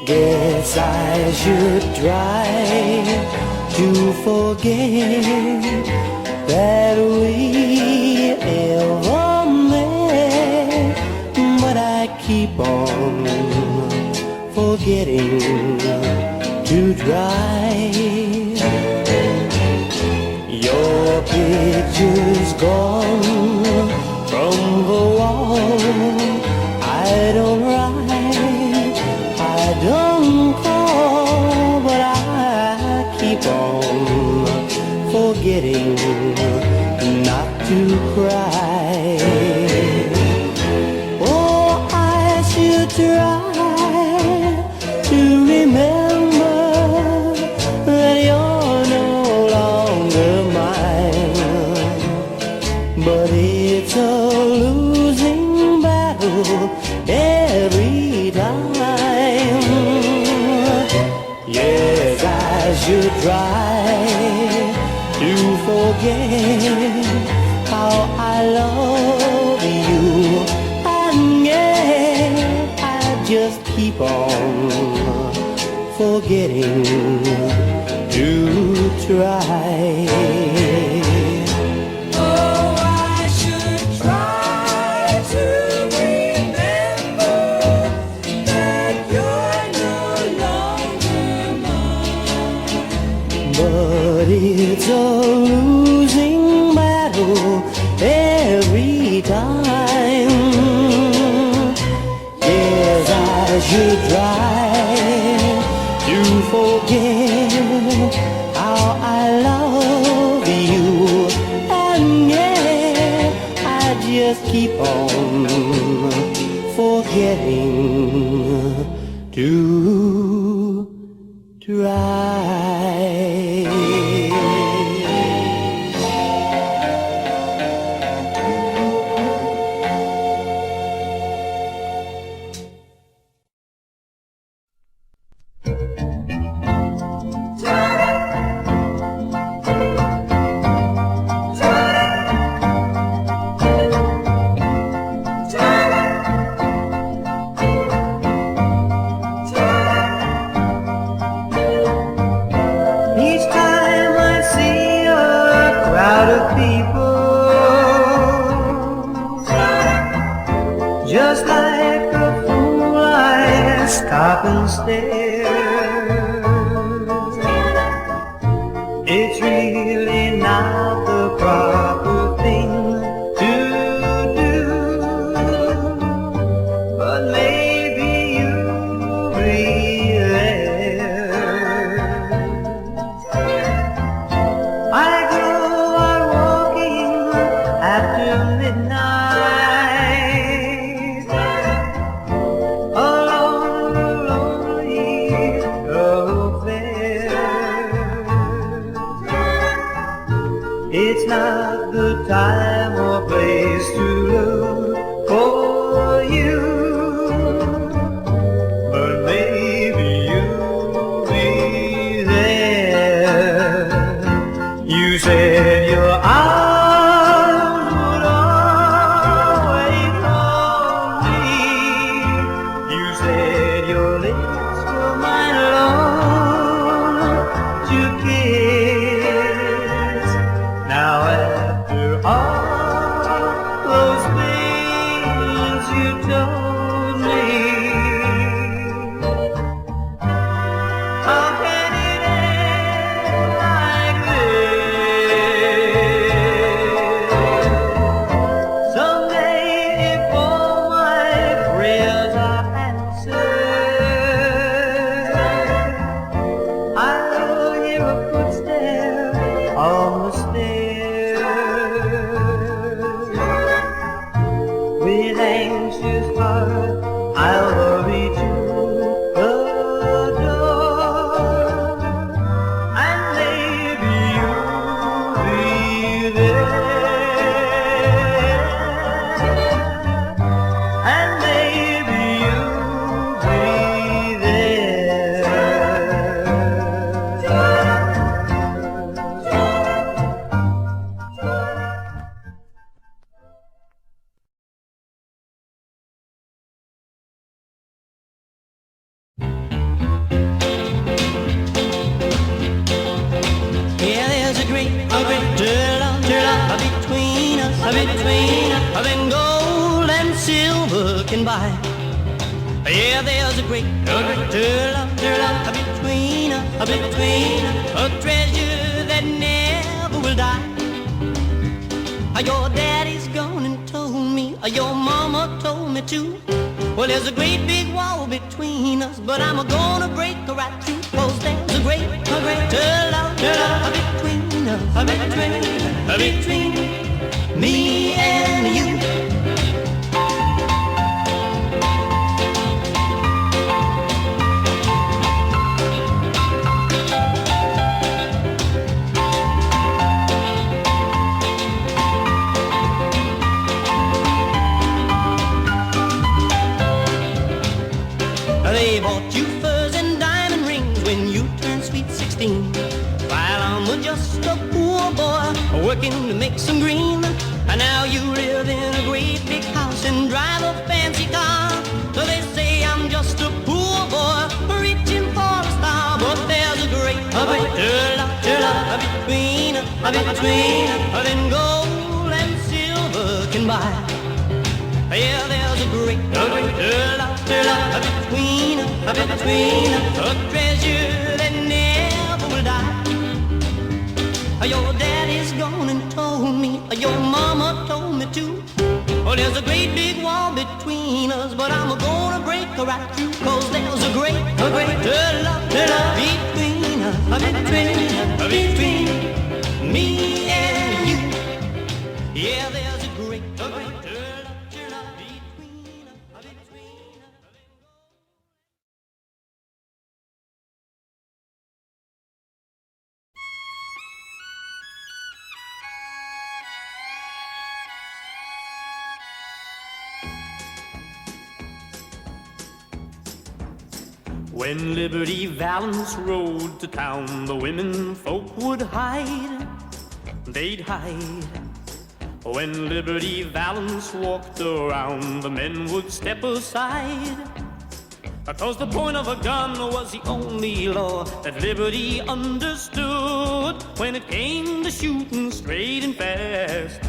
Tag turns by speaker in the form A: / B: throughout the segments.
A: Guess I should try to forget that we ever met, but I keep on forgetting to try. Your picture's gone from the wall. I don't write, I don't call, but I keep on forgetting not to cry. Oh, I should try to remember that you're no longer mine, but it's a losing battle every time. Yes, I should try to forget how I love you, and yet I just keep on forgetting to try.
B: Oh, I should try to remember that you're no longer mine,
A: But it's a losing battle every time. Yes, I should try to forget how I love you, and yet I just keep on forgetting to try. Each time I see a crowd of people, just like a fool I stop and stare. It's really not the proper thing to do, but maybe you'll be there. I go out walking after midnight along the lonely can buy. Yeah, there's a great love between us, a treasure that never will die. Your daddy's gone and told me, your mama told me too. Well, there's a great big wall between us, but I'm gonna break her right through. 'Cause there's a great love between us, between me and you. They bought you furs and diamond rings when you turned sweet 16, while I'm just a poor boy working to make some green. And now you live in a great big house and drive a fancy car. So they say I'm just a poor boy reaching for a star. But there's a great love between than gold and silver can buy. Yeah, there's a great love between a treasure that never will die. Your daddy's gone and told me, your mama told me too. Oh, there's a great big wall between us, but I'm gonna break her right through. 'Cause there's a great love between us, between me and you. Yeah, there's a great love between us.
C: When Liberty Valance rode to town, the women folk would hide, they'd hide. When Liberty Valance walked around, the men would step aside. Because the point of a gun was the only law that Liberty understood. When it came to shooting straight and fast,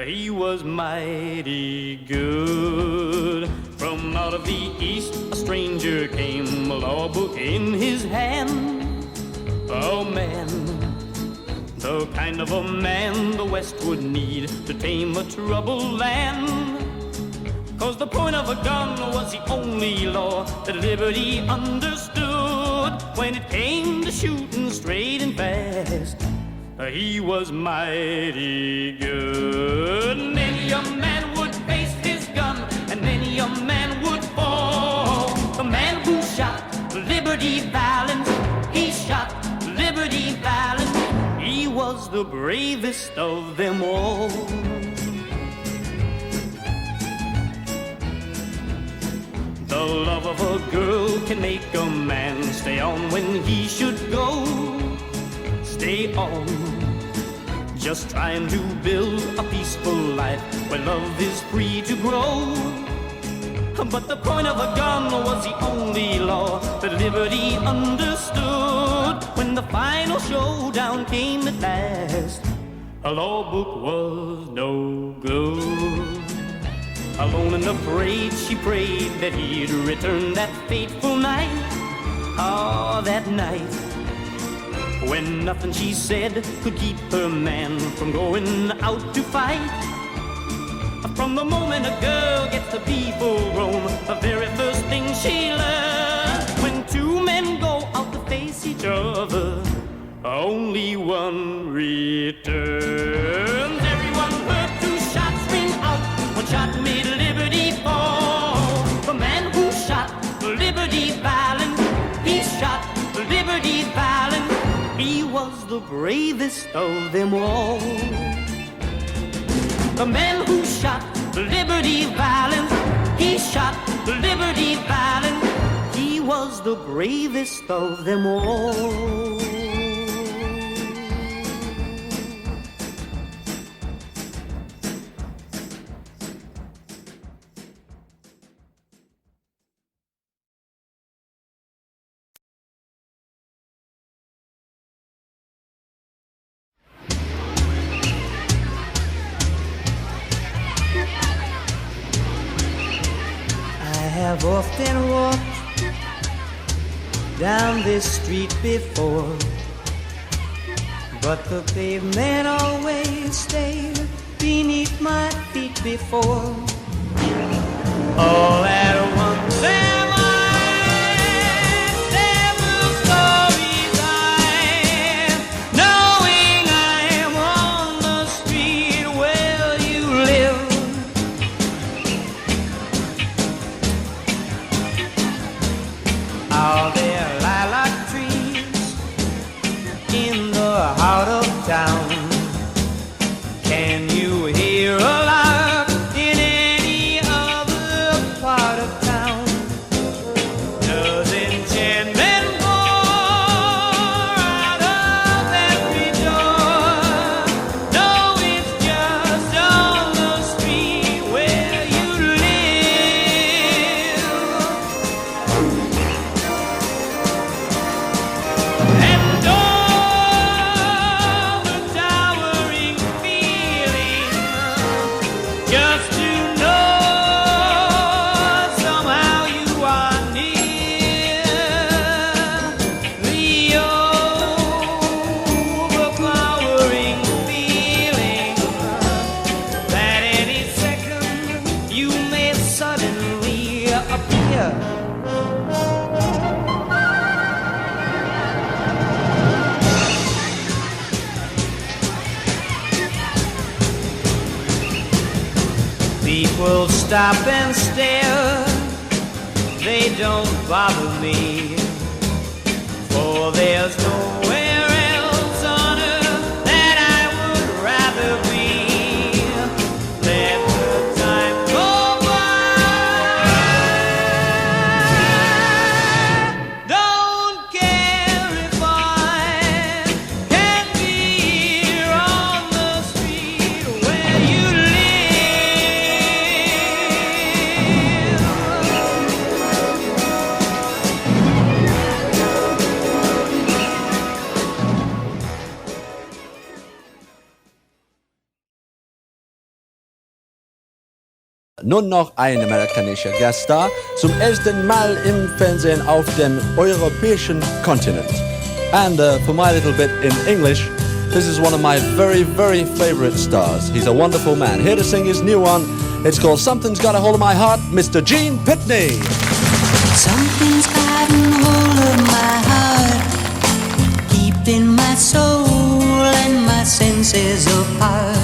C: he was mighty good. From out of the east, a stranger came, a law book in his hand. Oh man, the kind of a man the West would need to tame a troubled land. 'Cause the point of a gun was the only law that Liberty understood. When it came to shooting straight and fast, he was mighty good. Many a man would face his gun, and many a man would fall. The man who shot Liberty Valance, he shot Liberty Valance. He was the bravest of them all. The love of a girl can make a man stay on when he should go. Stay on, just trying to build a peaceful life where love is free to grow. But the point of a gun was the only law that Liberty understood. When the final showdown came at last, a law book was no good. Alone and afraid, she prayed that he'd return that fateful night. Ah, that night, when nothing she said could keep her man from going out to fight. From the moment a girl gets to be full grown, the very first thing she learns, when two men go out to face each other, only one returns. Everyone heard two shots ring out. One shot made Liberty fall. The man who shot Liberty Valance, he shot Liberty Valance. He was the bravest of them all. The man who shot Liberty Valance, he shot Liberty Valance. He was the bravest of them all.
A: have often walked down this street before, but the pavement always stayed beneath my feet before. All at once am I several stories high, knowing I'm on the street where you live. Are there lilac trees in the heart of town? Can you hear a lark in any other part of town? Does enchantment pour out of every door? No, it's just on the street where you live. And all the towering feeling, just to know somehow you are near. The overpowering feeling that any second you may suddenly appear. People stop and stare, they don't bother me, for there's nowhere else on earth that I would rather be. Let the time go by. Don't care if I can be here on the street where you live.
D: Nun noch ein amerikanischer Gaststar, zum ersten Mal im Fernsehen auf dem europäischen Kontinent. And for my little bit in English, this is one of my very, very favorite stars. He's a wonderful man. Here to sing his new one. It's called Something's Got a Hold of My Heart, Mr. GenePitney.
E: Something's gotten hold of my heart, keeping my soul and my senses apart.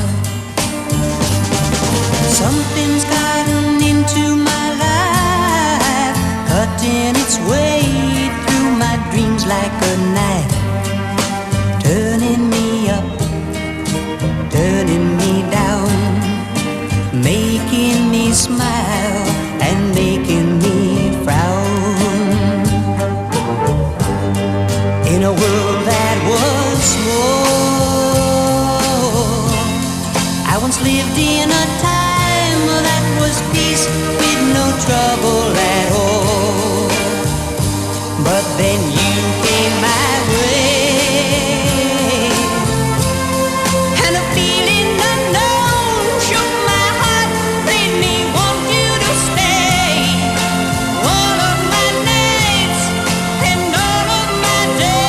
E: Something's gotten into my life, cutting its way through my dreams like a knife, turning me up, turning me down, making me smile and making me frown. In a world that was small, I once lived in a time that was peace with no trouble at all. But then you came my way, and a feeling unknown shook my heart, made me want you to stay. All of my nights and all of my days.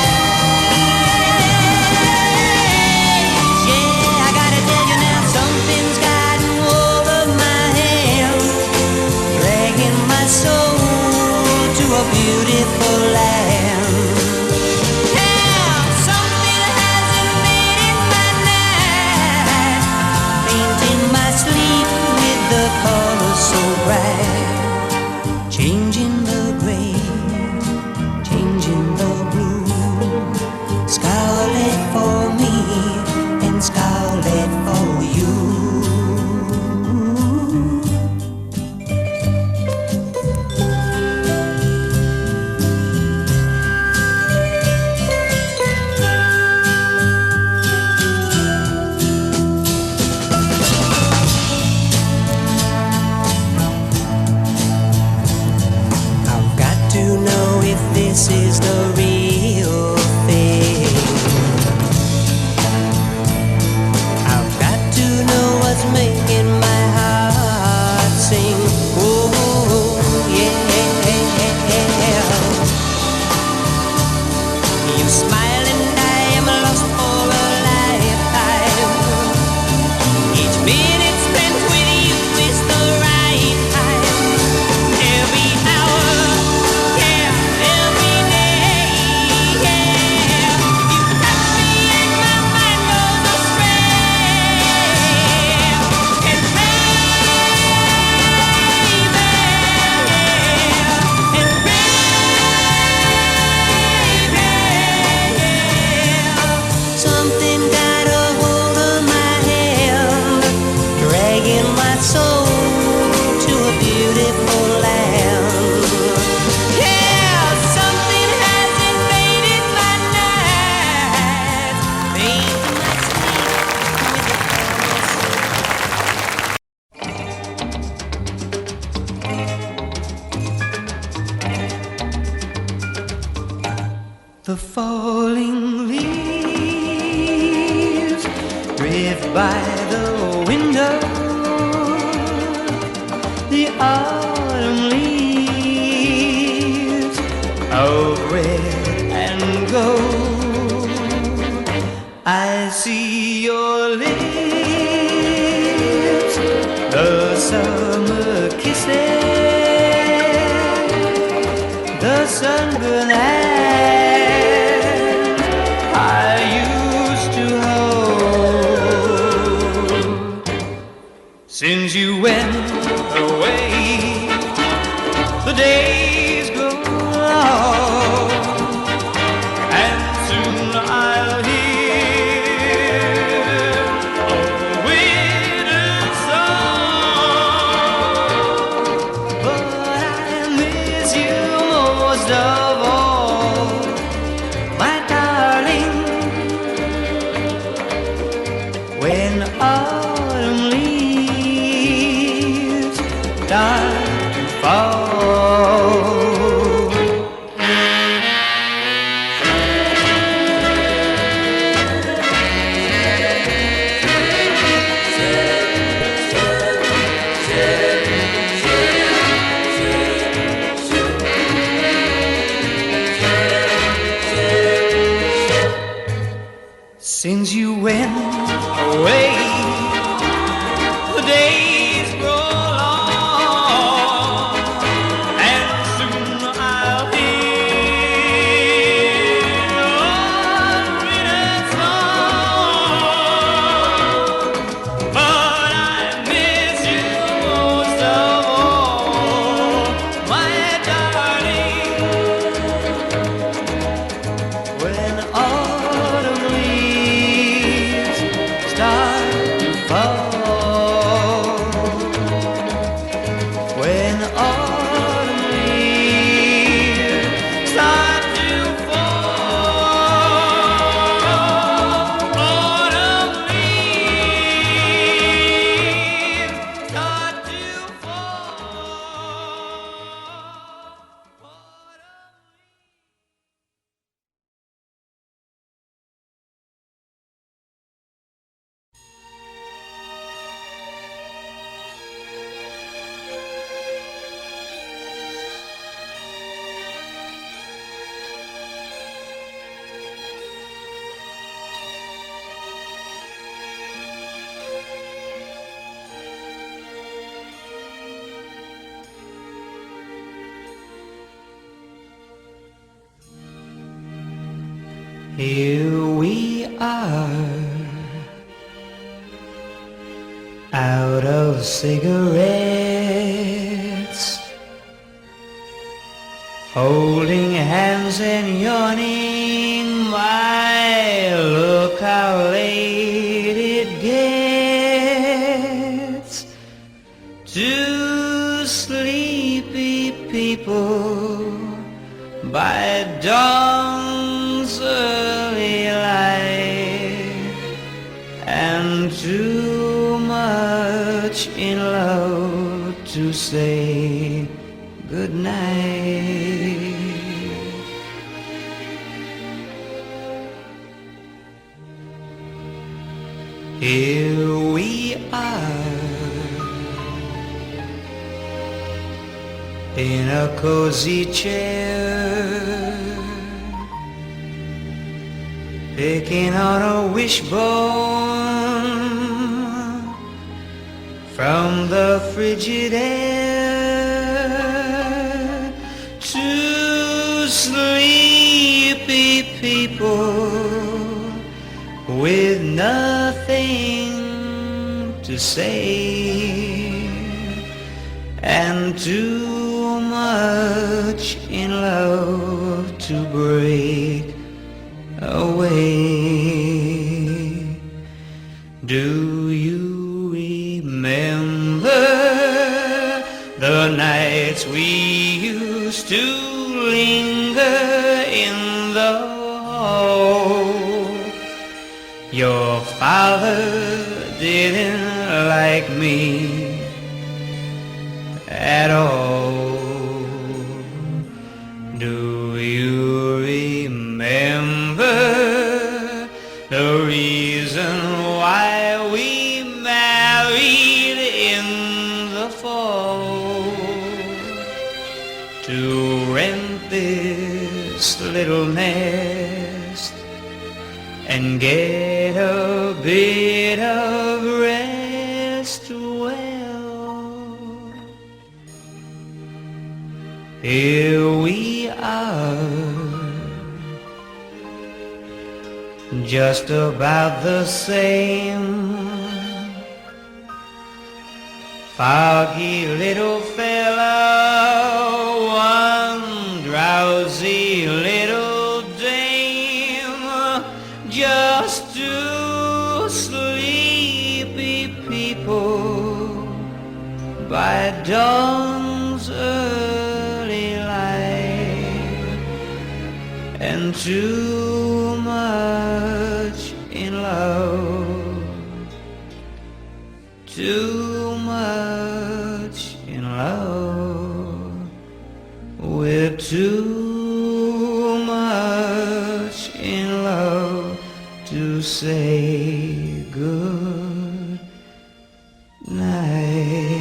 E: Yeah, I gotta tell you now, something's gotten hold of my hand, dragging my soul to a beautiful land. Now something has invaded my night, painting my sleep with the colors so bright, changing the gray, changing the blue, scarlet for me and scarlet for you.
A: The falling leaves drift by the window. The autumn leaves of red and gold. I see your lips, the summer kisses, the sunburned hands I used to hold. Since you went away, the days grow long, and soon I'll hear a winter song. But I miss you most of all, my darling. When autumn leaves start to fall. Since you went away, the days grow long, and soon I'll hear a winter song. But I miss you most of all, my darling. When autumn leaves start to fall, when autumn leaves start to fall, autumn leaves start to fall. Here we are, out of cigarettes, holding hands and yawning. My, look how late it gets. Two sleepy people by dawn's early light, and too much in love to say good night. Here we are, in a cozy chair, picking on a wishbone from the frigid air. Two sleepy people with nothing to say, and too much in love to break away. Do you remember the nights we used to linger in the hall? Your father didn't like me at all. Do you remember to rent this little nest and get a bit of rest. Well, here we are, just about the same. Foggy little fella, one drowsy little dame, just two sleepy people by dawn's early light, and too much in love, too much in love, we're too much in love to say good night.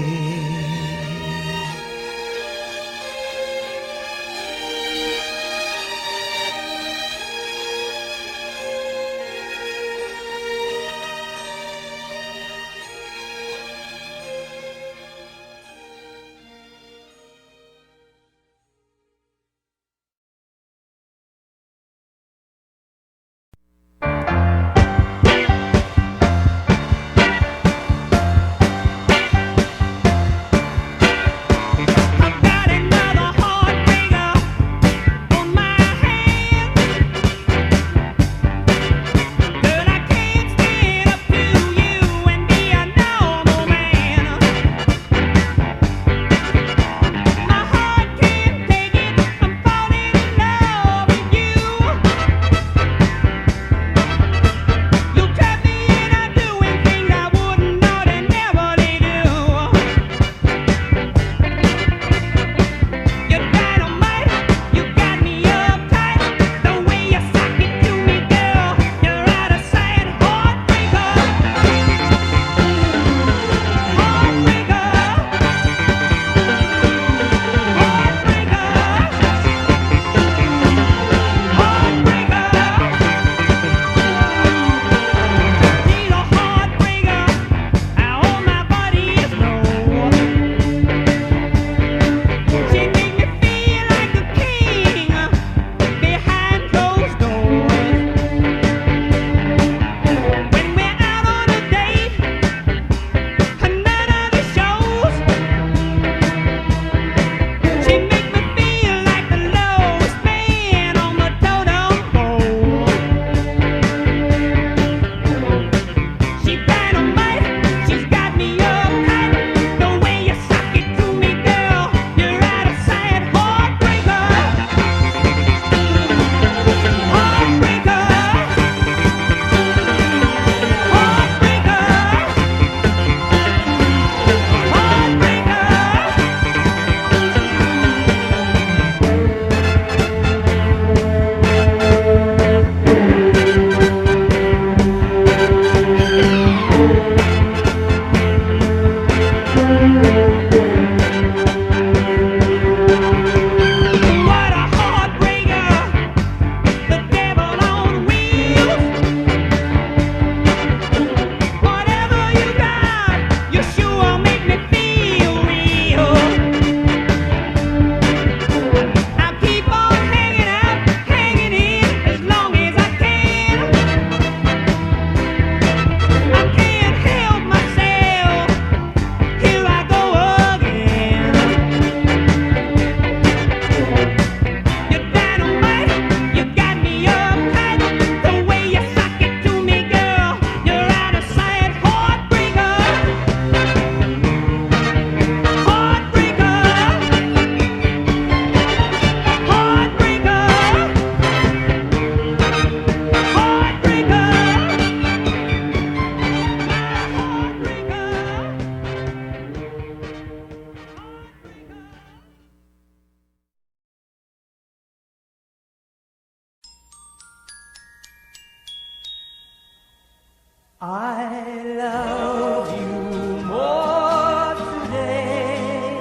A: I love you more today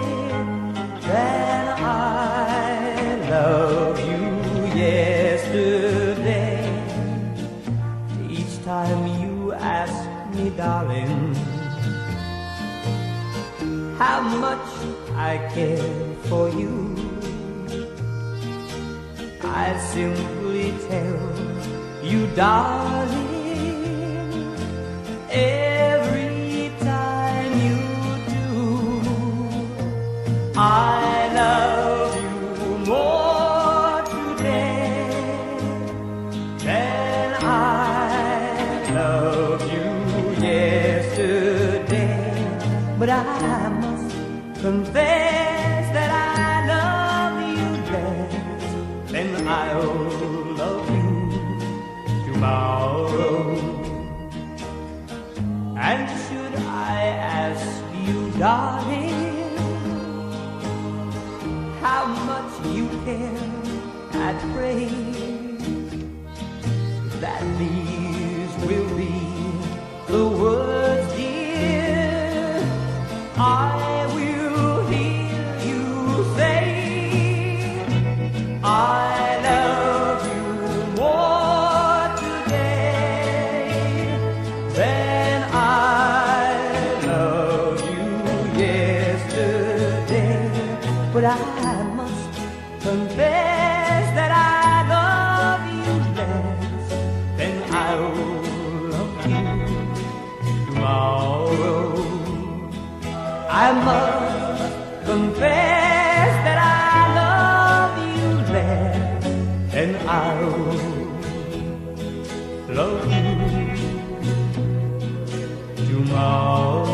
A: than I darling, how much I care for you. I simply tell you, darling, every time you do. I love you more today than I loved you yesterday. But I must confess that I love you less than I'll love you tomorrow. And should I ask you, darling, how much you care, I pray that these will be the words, dear, I will hear you say. I love you more today than I loved you yesterday. But I must confess that I love you less than I'll love you tomorrow. I must confess that I love you less than I'll love you tomorrow.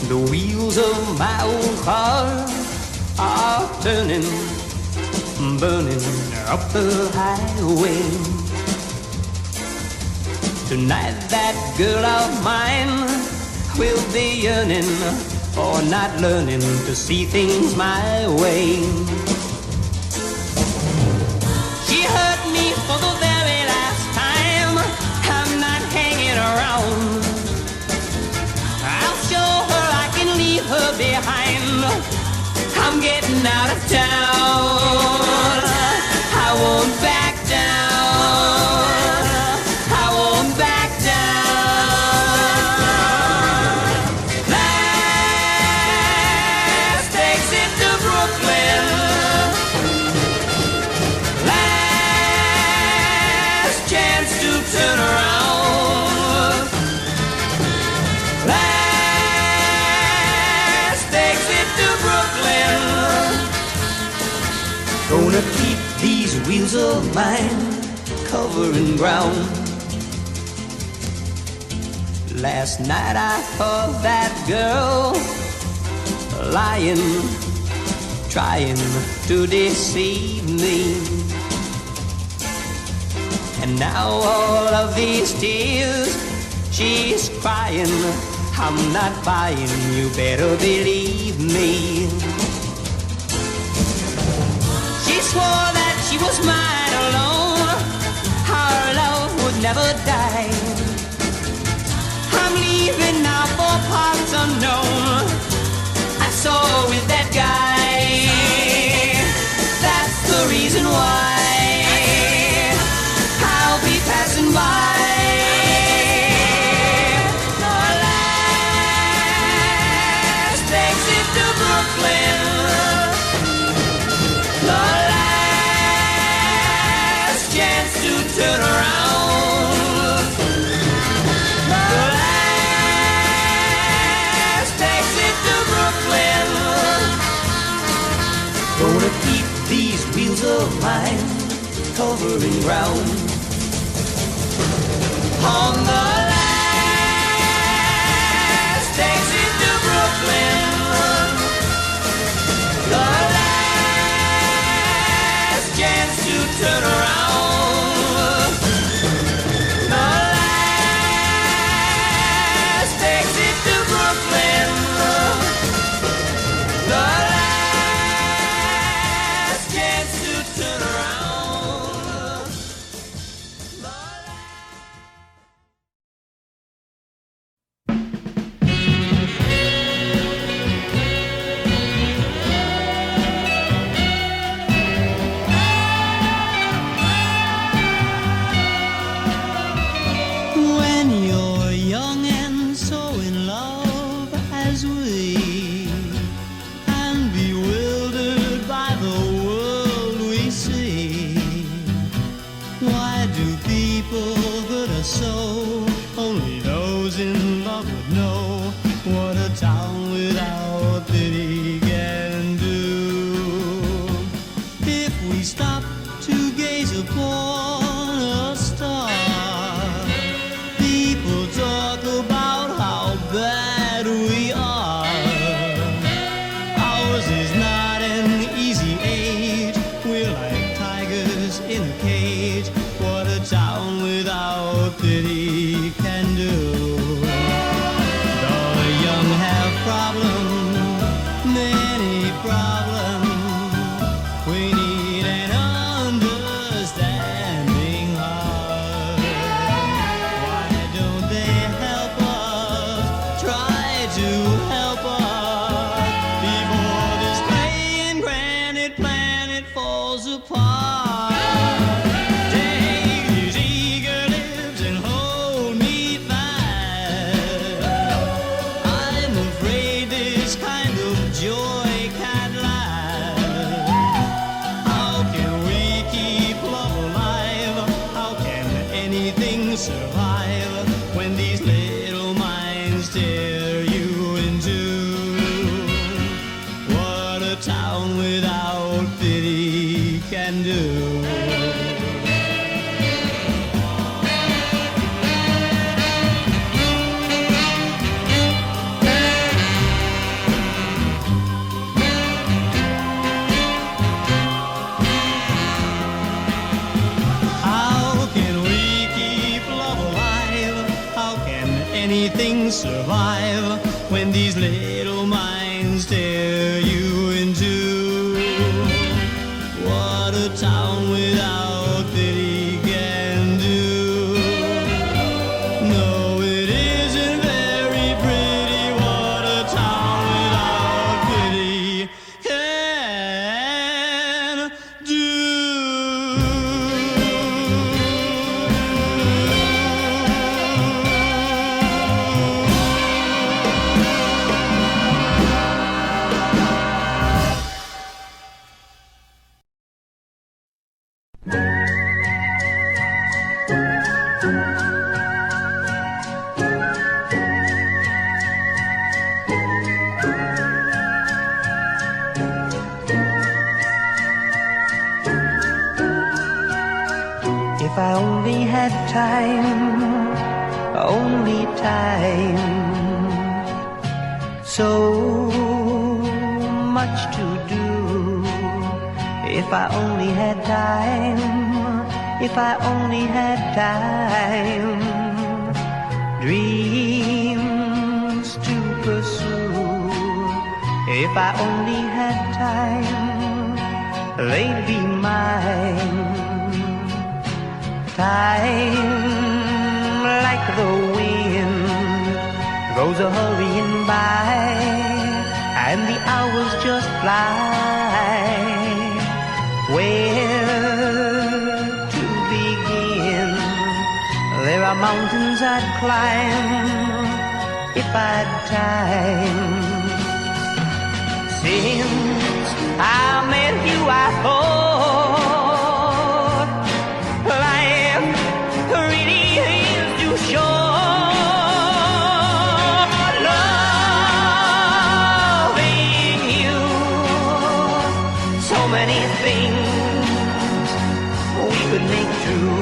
A: The wheels of my old car are turning, burning up the highway. Tonight that girl of mine will be yearning for not learning to see things my way. She hurt me for the very last time. I'm not hanging around. I'll show her I can leave her behind. I'm getting out of town. I won't back down. I won't back down. Last exit to Brooklyn. Last chance to turn around. Last exit to Brooklyn. Gonna keep these wheels of mine covering ground. Last night I thought that girl lying, trying to deceive me. And now all of these tears she's crying, I'm not buying, you better believe me. She swore that she was mine alone, our love would never die. I'm leaving now for parts unknown. I saw her with that guy. That's the reason why I'll be passing by. The last exit to Brooklyn. The last chance to turn around. The last exit to Brooklyn. Gonna keep these wheels of mine covering ground. On the last exit to Brooklyn. The last chance to turn around. The last exit to Brooklyn. The last chance to turn around. The last Ours is not an easy age. We're like tigers in a cage. What a town without pity can do. Though the young have problems, many problems, we need an understanding heart. Why don't they help us? Try to help us before this playing granite planet falls apart. Take these eager lips and hold me fast. I'm afraid this kind of joy can't last. How can we keep love alive? How can anything survive when these little minds tear you in two? What a town without pity can do. How can we keep love alive? How can anything survive when these little minds tear you in two? What a town without pity can do. No, it isn't very pretty. What a town without pity can do.
F: If I only had time, only time, so much to do. If I only had time, if I only had time, dreams to pursue. If I only had time, they'd be mine. Time, like the wind, goes a-hurrying by, and the hours just fly. Where to begin? There are mountains I'd climb if I'd time. Since I met you, I thought life really is too short. Loving you, so many things we could make true.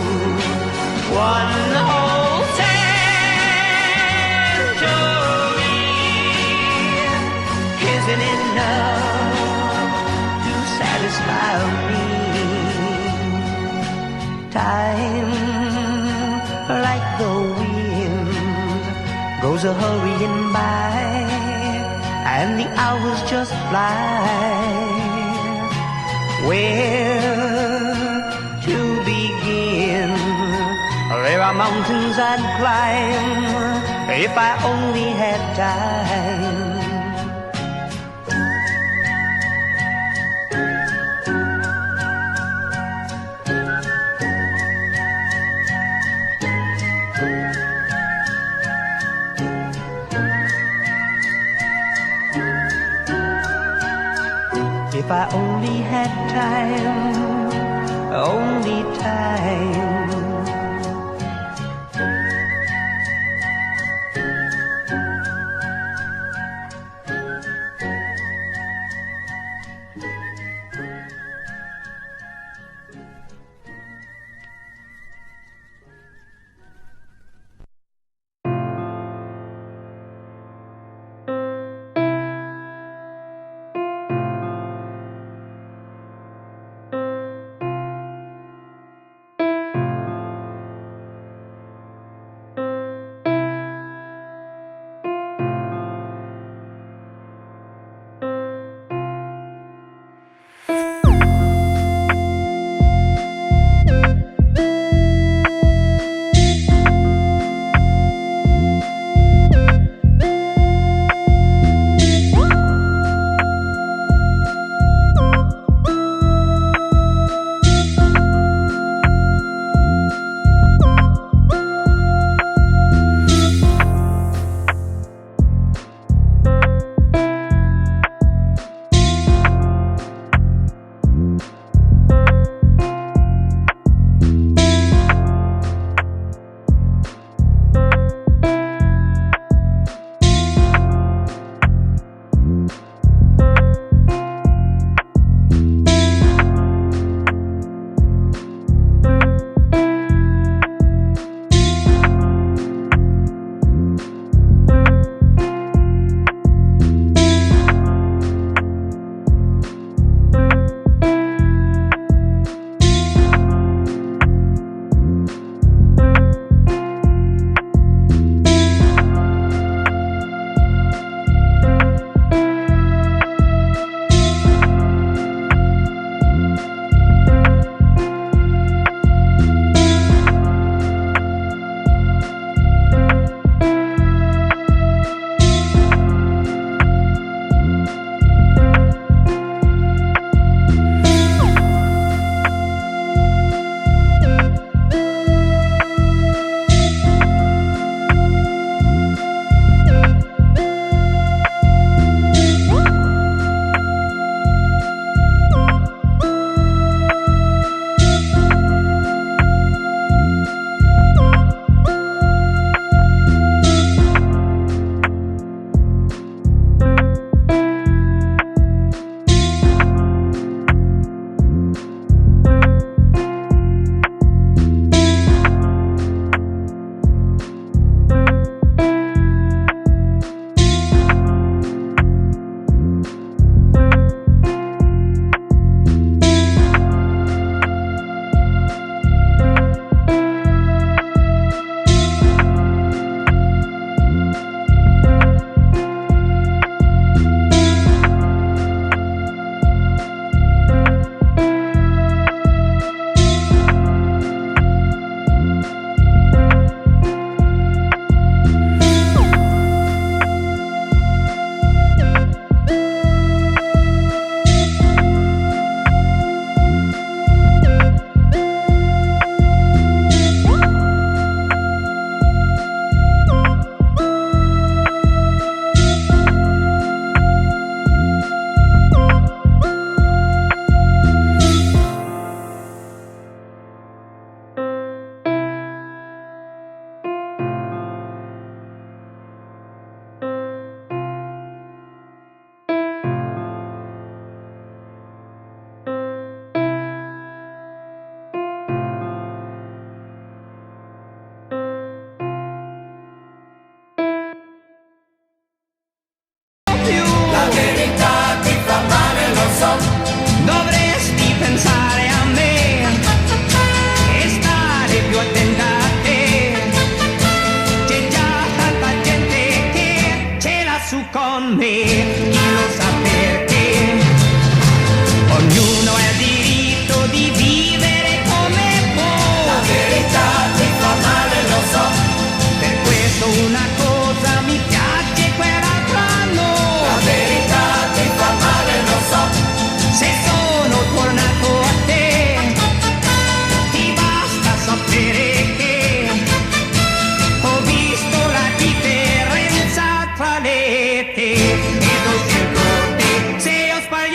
F: One whole century isn't enough to satisfy me. Time, like the wind, goes a-hurrying by, and the hours just fly. Where to begin? There are mountains I'd climb if I only had time. If I only had time, only time.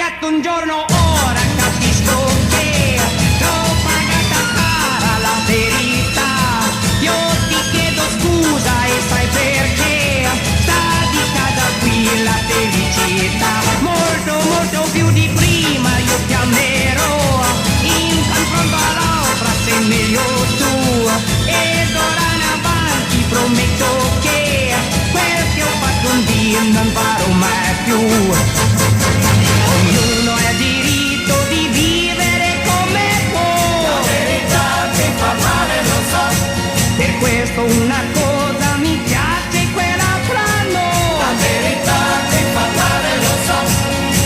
E: sbagliato un giorno, ora capisco che l'ho pagata cara la verità. Io ti chiedo scusa e sai perché? Sta di casa qui la felicità. Molto, molto più di prima io ti amerò. In confronto all'altra sei meglio tu. E d'ora in avanti prometto che quel che ho fatto un dia non farò mai più. Ognuno ha diritto di vivere come può.
B: La verità che fa male lo so.
E: Per questo una cosa mi piace e quell'altra no.
B: La verità che fa male lo so.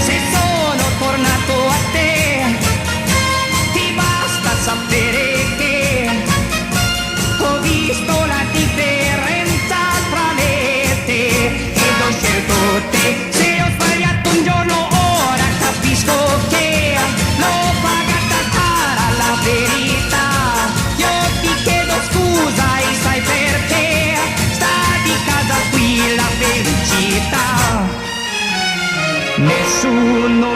E: Se sono tornato a te, ti basta sapere che ho visto la differenza tra le te ed ho scelto te. Se ho sbagliato un giorno, ora capisco che l'ho pagata cara la verità. Io ti chiedo scusa e sai perché? Sta di casa qui la felicità. Nessuno